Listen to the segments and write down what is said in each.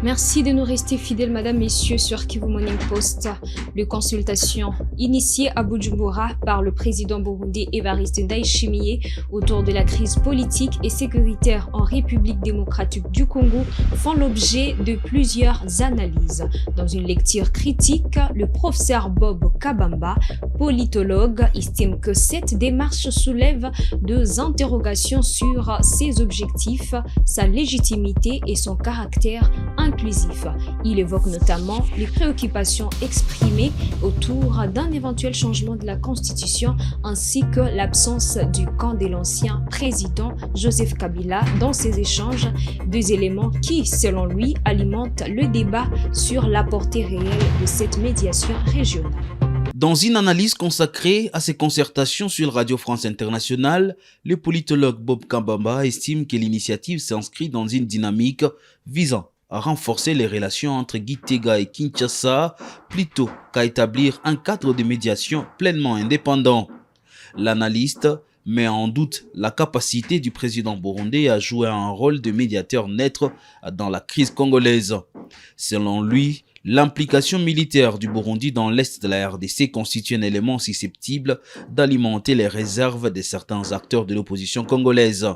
Merci de nous rester fidèles, Madame, Messieurs, sur Kivu Morning Post. Les consultations initiées à Bujumbura par le président burundais Evariste Ndayishimiye autour de la crise politique et sécuritaire en République démocratique du Congo font l'objet de plusieurs analyses. Dans une lecture critique, le professeur Bob Kabamba, politologue, estime que cette démarche soulève des interrogations sur ses objectifs, sa légitimité et son caractère inclusif. Il évoque notamment les préoccupations exprimées autour d'un éventuel changement de la Constitution ainsi que l'absence du camp de l'ancien président Joseph Kabila dans ces échanges, deux éléments qui, selon lui, alimentent le débat sur la portée réelle de cette médiation régionale. Dans une analyse consacrée à ces concertations sur Radio France Internationale, le politologue Bob Kabamba estime que l'initiative s'inscrit dans une dynamique visant à renforcer les relations entre Gitega et Kinshasa plutôt qu'à établir un cadre de médiation pleinement indépendant. L'analyste met en doute la capacité du président burundais à jouer un rôle de médiateur neutre dans la crise congolaise. Selon lui, l'implication militaire du Burundi dans l'est de la RDC constitue un élément susceptible d'alimenter les réserves de certains acteurs de l'opposition congolaise.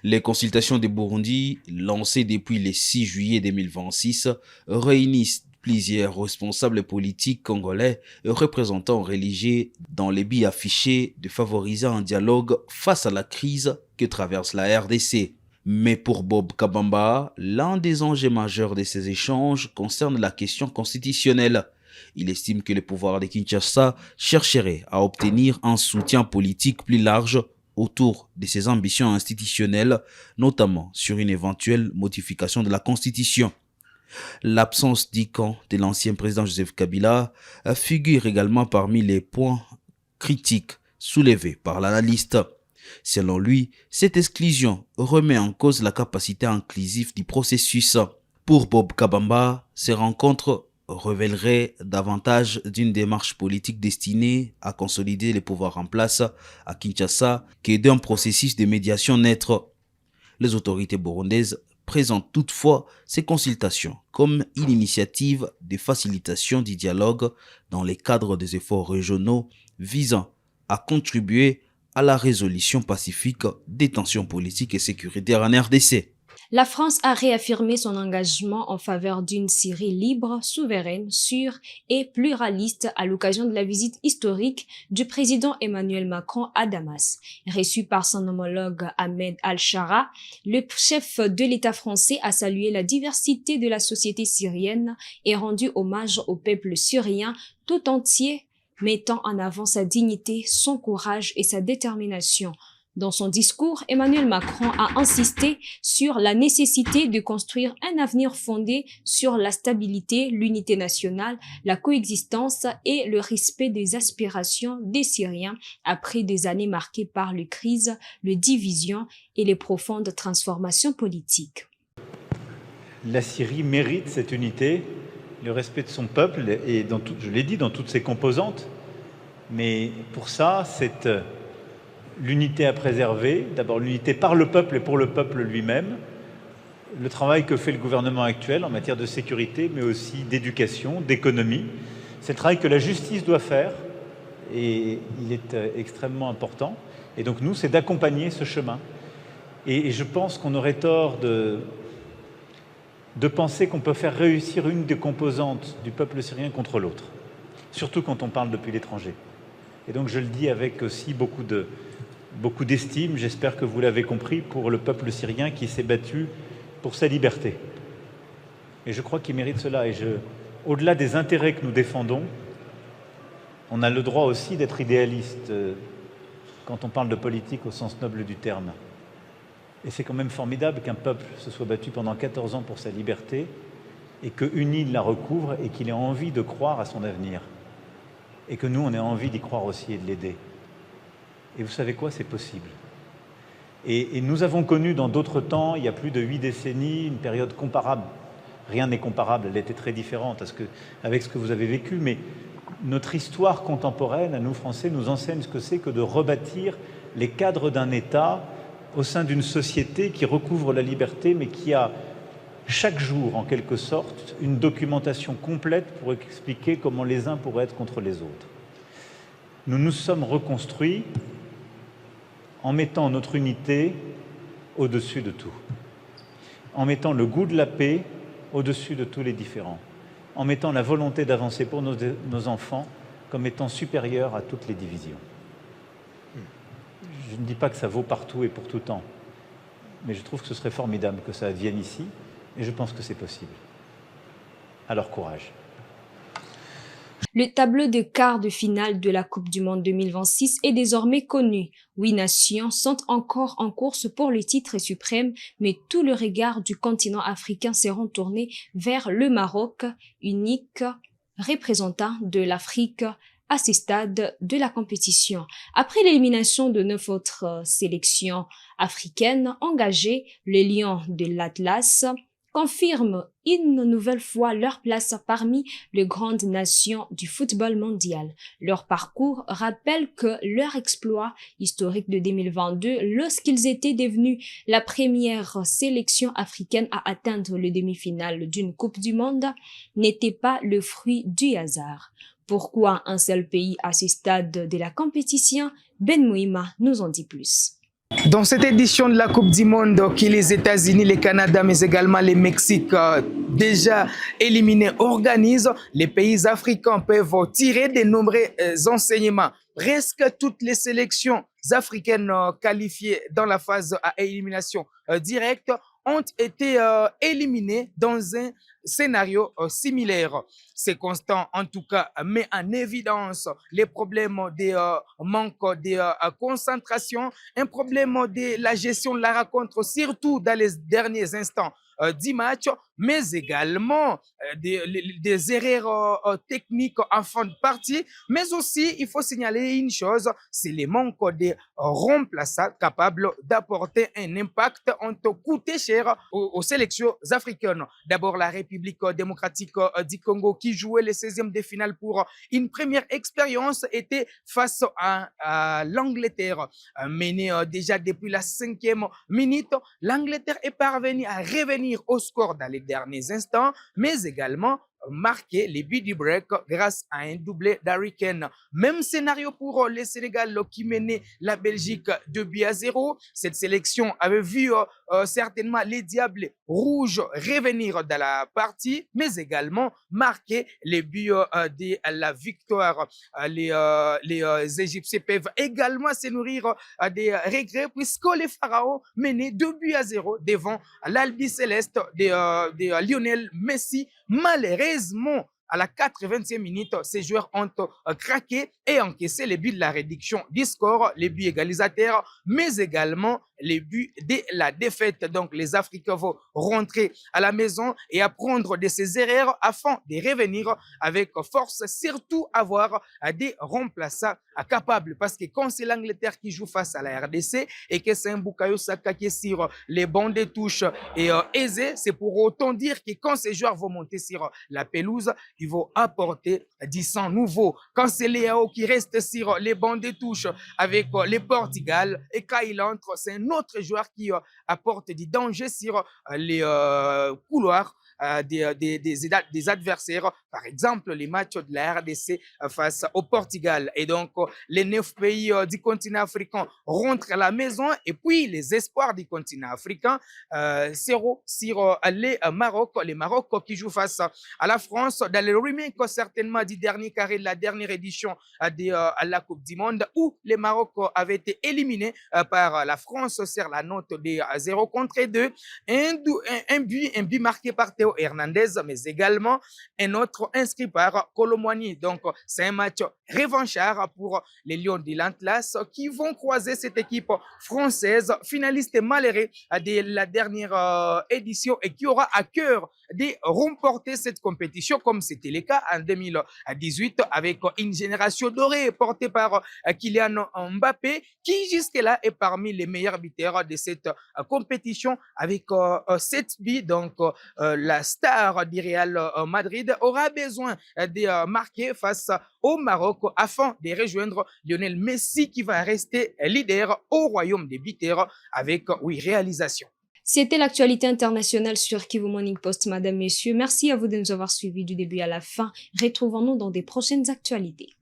Les consultations du Burundi, lancées depuis le 6 juillet 2026, réunissent plusieurs responsables politiques congolais et représentants religieux dans le but affiché de favoriser un dialogue face à la crise que traverse la RDC. Mais pour Bob Kabamba, l'un des enjeux majeurs de ces échanges concerne la question constitutionnelle. Il estime que le pouvoir de Kinshasa chercherait à obtenir un soutien politique plus large autour de ses ambitions institutionnelles, notamment sur une éventuelle modification de la Constitution. L'absence du camp de l'ancien président Joseph Kabila figure également parmi les points critiques soulevés par l'analyste. Selon lui, cette exclusion remet en cause la capacité inclusive du processus. Pour Bob Kabamba, ces rencontres révéleraient davantage d'une démarche politique destinée à consolider les pouvoirs en place à Kinshasa que d'un processus de médiation neutre. Les autorités burundaises présentent toutefois ces consultations comme une initiative de facilitation du dialogue dans le cadre des efforts régionaux visant à contribuer à la résolution pacifique des tensions politiques et sécuritaires en RDC. La France a réaffirmé son engagement en faveur d'une Syrie libre, souveraine, sûre et pluraliste à l'occasion de la visite historique du président Emmanuel Macron à Damas. Reçu par son homologue Ahmed Al-Shara, le chef de l'État français a salué la diversité de la société syrienne et rendu hommage au peuple syrien tout entier, mettant en avant sa dignité, son courage et sa détermination. Dans son discours, Emmanuel Macron a insisté sur la nécessité de construire un avenir fondé sur la stabilité, l'unité nationale, la coexistence et le respect des aspirations des Syriens après des années marquées par les crises, les divisions et les profondes transformations politiques. La Syrie mérite cette unité, le respect de son peuple, et je l'ai dit, dans toutes ses composantes. Mais pour ça, c'est l'unité à préserver, d'abord l'unité par le peuple et pour le peuple lui-même, le travail que fait le gouvernement actuel en matière de sécurité, mais aussi d'éducation, d'économie. C'est le travail que la justice doit faire, et il est extrêmement important. Et donc nous, c'est d'accompagner ce chemin. Et je pense qu'on aurait tort de penser qu'on peut faire réussir une des composantes du peuple syrien contre l'autre, surtout quand on parle depuis l'étranger. Et donc je le dis avec aussi beaucoup d'estime, j'espère que vous l'avez compris, pour le peuple syrien qui s'est battu pour sa liberté. Et je crois qu'il mérite cela. Et au-delà des intérêts que nous défendons, on a le droit aussi d'être idéaliste quand on parle de politique au sens noble du terme. Et c'est quand même formidable qu'un peuple se soit battu pendant 14 ans pour sa liberté et qu'une île la recouvre et qu'il ait envie de croire à son avenir. Et que nous, on ait envie d'y croire aussi et de l'aider. Et vous savez quoi, c'est possible. Et nous avons connu dans d'autres temps, il y a plus de 8 décennies, une période comparable. Rien n'est comparable, elle était très différente avec ce que vous avez vécu, mais notre histoire contemporaine, à nous Français, nous enseigne ce que c'est que de rebâtir les cadres d'un État au sein d'une société qui recouvre la liberté, mais qui a chaque jour, en quelque sorte, une documentation complète pour expliquer comment les uns pourraient être contre les autres. Nous nous sommes reconstruits en mettant notre unité au-dessus de tout, en mettant le goût de la paix au-dessus de tous les différends, en mettant la volonté d'avancer pour nos enfants comme étant supérieure à toutes les divisions. Je ne dis pas que ça vaut partout et pour tout temps, mais je trouve que ce serait formidable que ça advienne ici, et je pense que c'est possible. Alors courage. Le tableau de quart de finale de la Coupe du Monde 2026 est désormais connu. 8 nations sont encore en course pour le titre suprême, mais tout le regard du continent africain s'est tourné vers le Maroc, unique représentant de l'Afrique à ce stade de la compétition. Après l'élimination de 9 autres sélections africaines engagées, les Lions de l'Atlas confirment une nouvelle fois leur place parmi les grandes nations du football mondial. Leur parcours rappelle que leur exploit historique de 2022, lorsqu'ils étaient devenus la première sélection africaine à atteindre le demi-finale d'une Coupe du Monde, n'était pas le fruit du hasard. Pourquoi un seul pays à ce stade de la compétition? Ben Mouima nous en dit plus. Dans cette édition de la Coupe du Monde, qui les États-Unis, le Canada, mais également le Mexique, déjà éliminés, organisent, les pays africains peuvent tirer de nombreux enseignements. Presque toutes les sélections africaines qualifiées dans la phase à élimination directe ont été éliminées dans un scénario similaire. C'est constant, en tout cas, met en évidence les problèmes de manque de concentration, un problème de la gestion de la rencontre, surtout dans les derniers instants du match, mais également des erreurs techniques en fin de partie. Mais aussi, il faut signaler une chose, c'est le manque de remplaçants capables d'apporter un impact ont coûté cher aux sélections africaines. D'abord, la République démocratique du Congo qui jouait les 16e de finale pour une première expérience était face à l'Angleterre. Menée déjà depuis la 5e minute, l'Angleterre est parvenue à revenir au score dans les derniers instants, mais également marqué les buts du break grâce à un doublé d'Harry Kane. Même scénario pour le Sénégal qui menait la Belgique 2-0. Cette sélection avait vu certainement les Diables rouges revenir dans la partie, mais également marqué les buts de la victoire. Les Égyptiens peuvent également se nourrir des regrets puisque les Pharaons menaient 2-0 devant l'Albi Céleste de Lionel Messi. Malheureusement, à la 80e minute, ces joueurs ont craqué et encaissé les buts de la réduction du score, les buts égalisateurs, mais également les buts de la défaite. Donc, les Africains vont rentrer à la maison et apprendre de ces erreurs afin de revenir avec force, surtout avoir des remplaçants capables. Parce que quand c'est l'Angleterre qui joue face à la RDC et que c'est un Bukayo Saka qui est sur les bancs de touche et aisé, c'est pour autant dire que quand ces joueurs vont monter sur la pelouse, ils vont apporter du sang nouveau. Quand c'est Léao qui reste sur les bancs de touche avec les Portugal et quand il entre, c'est un autre joueur qui apporte du danger sur les couloirs des adversaires. Par exemple, les matchs de la RDC face au Portugal. Et donc, les 9 pays du continent africain rentrent à la maison et puis les espoirs du continent africain seront sur les Maroc qui jouent face à la France dans le remake certainement du dernier carré de la dernière édition de la Coupe du Monde où les Maroc avaient été éliminés par la France sur la note de 0-2. Un but marqué par Théo Hernandez, mais également un autre inscrit par Colomboigny. Donc, c'est un match revanchard pour les Lions de l'Atlas qui vont croiser cette équipe française, finaliste malheureux de la dernière édition et qui aura à cœur de remporter cette compétition comme c'était le cas en 2018 avec une génération dorée portée par Kylian Mbappé qui jusque-là est parmi les meilleurs buteurs de cette compétition avec 7 buts. Donc, la star du Real Madrid aura besoin de marquer face au Maroc afin de rejoindre Lionel Messi qui va rester leader au royaume des buteurs avec 8 réalisations. C'était l'actualité internationale sur Kivu Morning Post, madame, messieurs. Merci à vous de nous avoir suivis du début à la fin. Retrouvons-nous dans des prochaines actualités.